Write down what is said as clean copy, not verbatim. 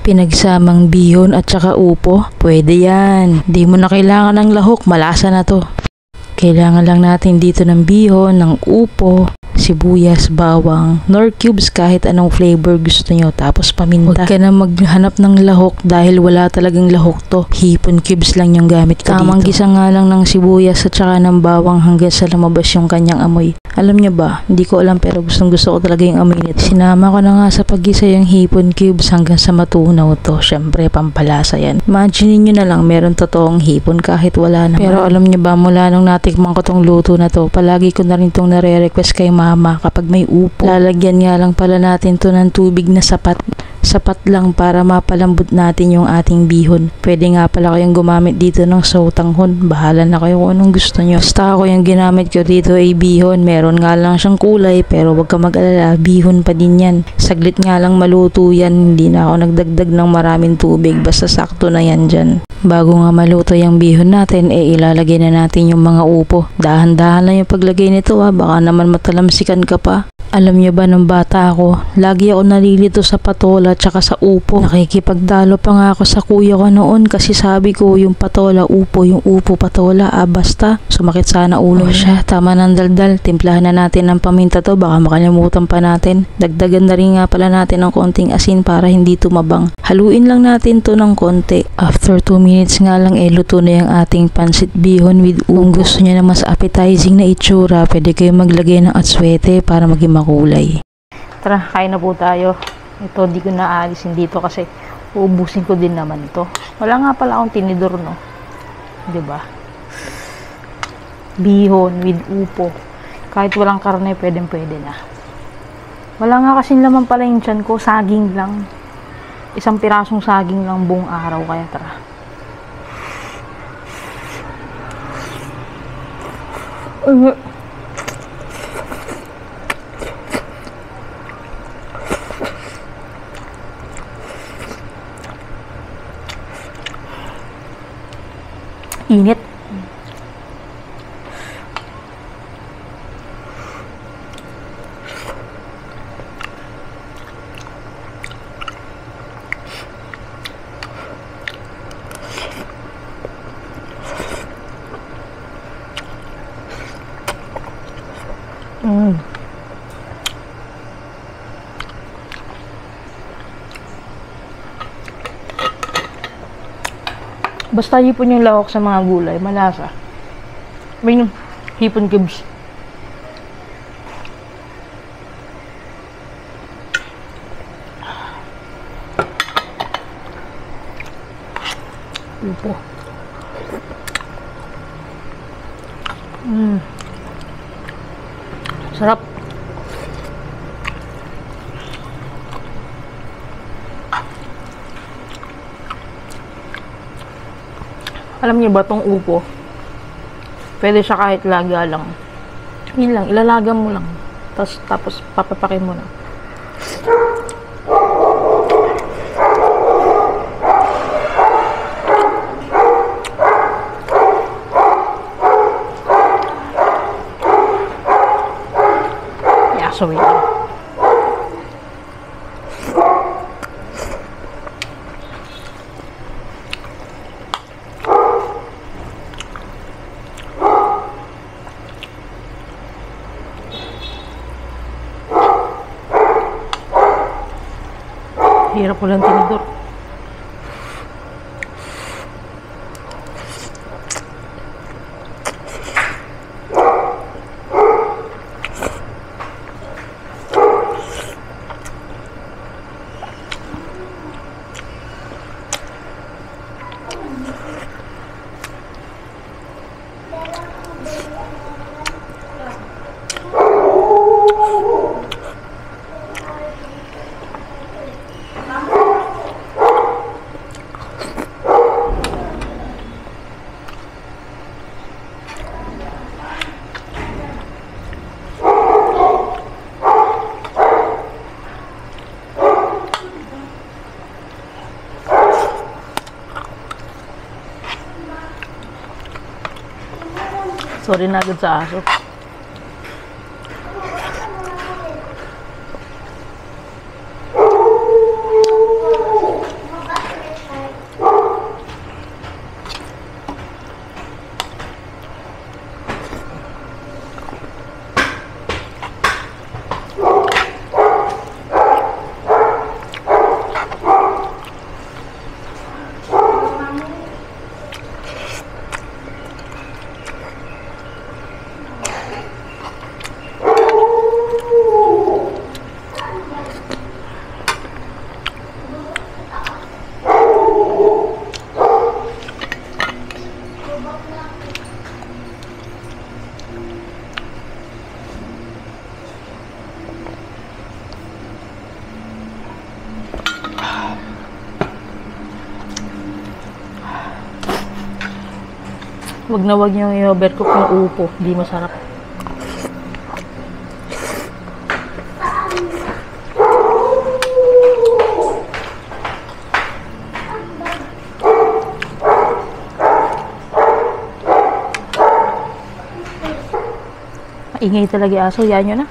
Pinagsamang bihon at saka upo, pwede yan. Di mo na kailangan ng lahok, malasa na to. Kailangan lang natin dito ng bihon, ng upo, sibuyas, bawang, nor cubes kahit anong flavor gusto nyo, tapos paminta. Huwag ka na maghanap ng lahok dahil wala talagang lahok to. Hipon cubes lang yung gamit ko dito. Tamang gisa nga lang ng sibuyas at saka ng bawang hanggang sa lumabas yung kanyang amoy. Alam nyo ba, hindi ko alam pero gustong gusto ko talaga yung amoy nito. Sinama ko na nga sa paggisa yung hipon cubes hanggang sa matunaw to. Syempre pampalasa yan. Imagine nyo na lang meron totoong hipon kahit wala naman. Pero alam nyo ba, mula nung natikman ko tong luto na to, palagi ko na rin tong nare-request kay mama kapag may upo. Lalagyan nga lang pala natin to ng tubig na sapat. Sapat lang para mapalambot natin yung ating bihon. Pwede nga pala kayong gumamit dito ng sautanghon. Bahala na kayo kung anong gusto nyo. Basta ako yung ginamit ko dito ay bihon. Meron nga lang siyang kulay pero wag ka mag-alala, bihon pa din yan. Saglit nga lang maluto yan. Hindi na ako nagdagdag ng maraming tubig. Basta sakto na yan dyan. Bago nga maluto yung bihon natin, ilalagay na natin yung mga upo. Dahan-dahan lang yung paglagay nito baka naman matalamsikan ka pa. Alam niyo ba, nung bata ako, lagi ako nalilito sa patola tsaka sa upo. Nakikipagdalo pa nga ako sa kuya ko noon kasi sabi ko yung patola, upo, yung upo, patola, basta. Sumakit sana ulo siya. Tama ng daldal, timplahan na natin ng paminta to, baka makalimutan pa natin. Dagdagan na rin nga pala natin ng konting asin para hindi tumabang. Haluin lang natin to ng konti. After 2 minutes nga lang, luto na yung ating pansit bihon with upo. Kung gusto niya na mas appetizing na itsura, pwede kayo maglagay ng atswete para maging makulay. Tara, kain na po tayo. Ito, di ko naalisin dito kasi uubusin ko din naman ito. Wala nga pala akong tinidor, no? Diba? Bihon with upo. Kahit walang karne, pwede na. Wala nga kasing laman pala yung tiyan ko. Saging lang. Isang pirasong saging lang buong araw. Kaya tara. Init. Basta hipon yung lahok sa mga gulay, malasa. May hipon cubes. Upo. Sarap. Alam niyo ba tong upo? Pwede siya kahit laga lang. Yun lang, ilalaga mo lang. Tapos papapakin mo na. Yaso yun. Hirap ko lang tinidor. Sorry na agad sa aso. Wag na wag niyong i-overcook yung upo. Hindi masarap. Ingay talaga aso. Yan nyo na.